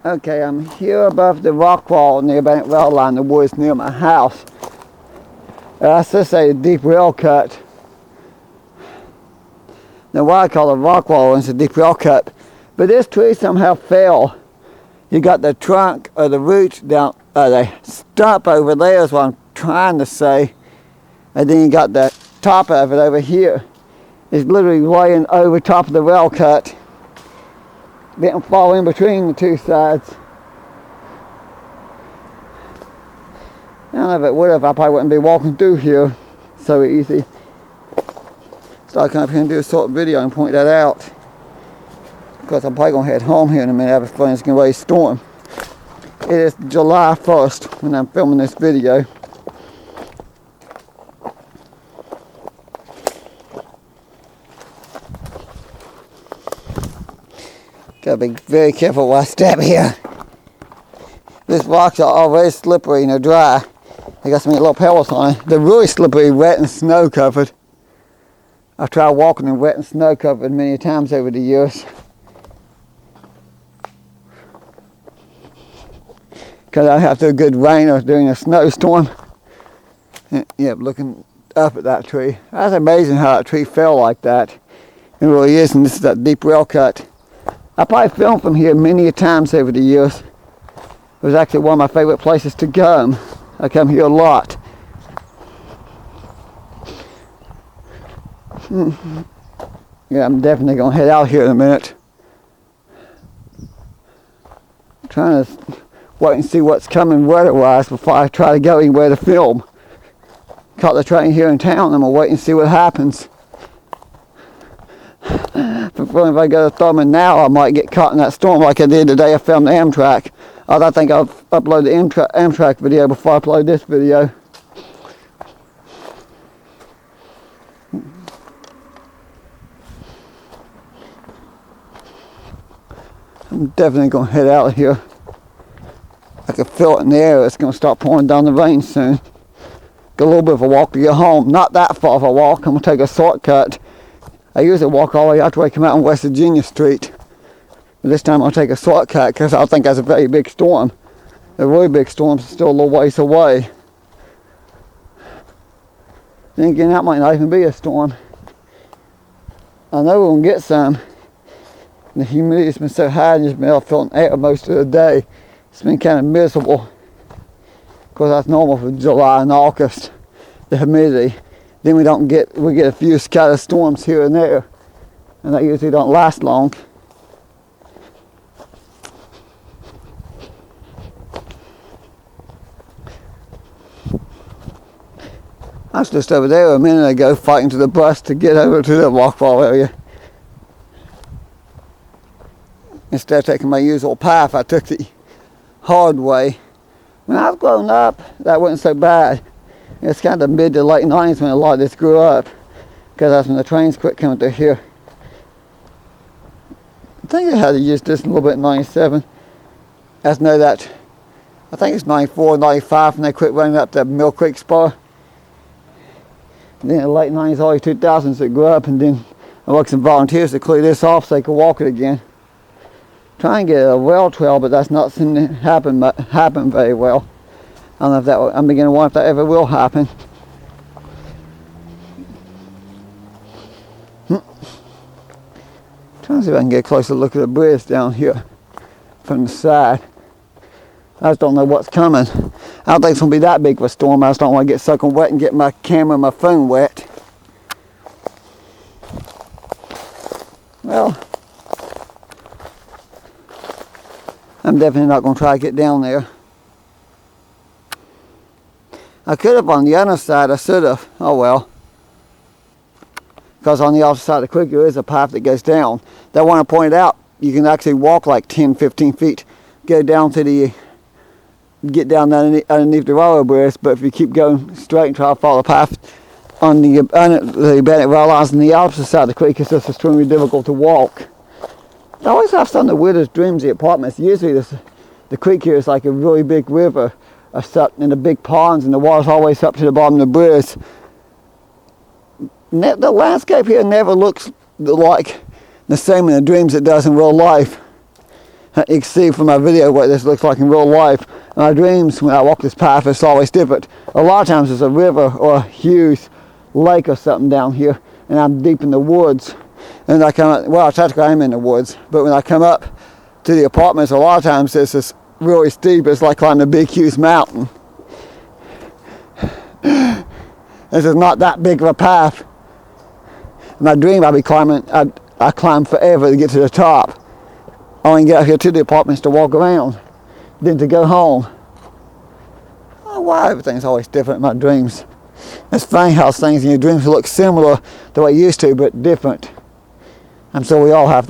Okay, I'm here above the rock wall near Bennett Rail Line, the woods near my house. That's just a deep rail cut. Now what I call a rock wall is a deep rail cut. But this tree somehow fell. You got the trunk or the roots down, the stump over there is what I'm trying to say. And then you got the top of it over here. It's literally laying over top of the rail cut. Didn't fall in between the two sides. I don't know if it would have, I probably wouldn't be walking through here so easy. So I come up here and do a short video and point that out. Because I'm probably going to head home here in a minute after it's going to raise a storm. It is July 1st when I'm filming this video. Gotta be very careful while I step here. These rocks are already slippery and they're dry. They got some little pebbles on it. They're really slippery, wet and snow covered. I've tried walking in wet and snow covered many times over the years. Because I have to a good rain or during a snowstorm. Yep, looking up at that tree. That's amazing how that tree fell like that. It really is, and this is that deep rail cut. I probably filmed from here many times over the years. It was actually one of my favorite places to come. I come here a lot. Yeah, I'm definitely going to head out here in a minute. I'm trying to wait and see what's coming weather-wise before I try to go anywhere to film. Caught the train here in town, I'm going to wait and see what happens. If I go to Thurman now, I might get caught in that storm like I did the day I filmed the Amtrak. I think I'll upload the Amtrak video before I upload this video. I'm definitely going to head out of here. I can feel it in the air. It's going to start pouring down the rain soon. Got a little bit of a walk to get home. Not that far of a walk. I'm going to take a shortcut. I usually walk all the way out to where I come out on West Virginia Street. But this time I'll take a shortcut because I think that's a very big storm. A really big storm's still a little ways away. Then again, that might not even be a storm. I know we're going to get some. The humidity's been so high and just been able to feel in air most of the day. It's been kind of miserable. Of course, that's normal for July and August, the humidity. Then we get a few scattered storms here and there, and they usually don't last long. I was just over there a minute ago fighting to the bus to get over to the walkwall area. Instead of taking my usual path, I took the hard way. When I was growing up, that wasn't so bad. It's kind of mid to late 90s when a lot of this grew up, because that's when the trains quit coming through here. I think I had to use this a little bit in 97. I just know that, I think it's 94, 95 when they quit running up the Mill Creek Spur. And then in the late 90s, early 2000s, it grew up, and then I worked some volunteers to clear this off so they could walk it again. Try and get a rail trail, but that's not seeming to happen very well. I don't know if that. I'm beginning to wonder if that ever will happen. Trying to see if I can get a closer look at the bridge down here from the side. I just don't know what's coming. I don't think it's going to be that big of a storm. I just don't want to get soaking wet and get my camera and my phone wet. Well, I'm definitely not going to try to get down there. I could have on the other side, I should have. Oh well. Because on the opposite side of the creek there is a path that goes down. That one I pointed out, you can actually walk like 10, 15 feet, get down underneath the railroad bridge, but if you keep going straight and try to follow the path on the Bennett rail lines on the opposite side of the creek, it's just extremely difficult to walk. I always have some of the weirdest dreams, the apartments. Usually the creek here is like a really big river, in the big ponds, and the water's always up to the bottom of the bridge. The landscape here never looks like the same in the dreams it does in real life. You can see from my video what this looks like in real life. In my dreams, when I walk this path, it's always different. A lot of times there's a river or a huge lake or something down here, and I'm deep in the woods. And I come up, well, technically I'm in the woods, but when I come up to the apartments, a lot of times it's just really steep. It's like climbing a big, huge mountain. This is not that big of a path. In my dream, I'd be climbing, I climb forever to get to the top. I only get up here to the apartments to walk around, then to go home. Oh, why everything's always different in my dreams. It's funny how things in your dreams look similar to what you used to, but different. I'm sure we all have that.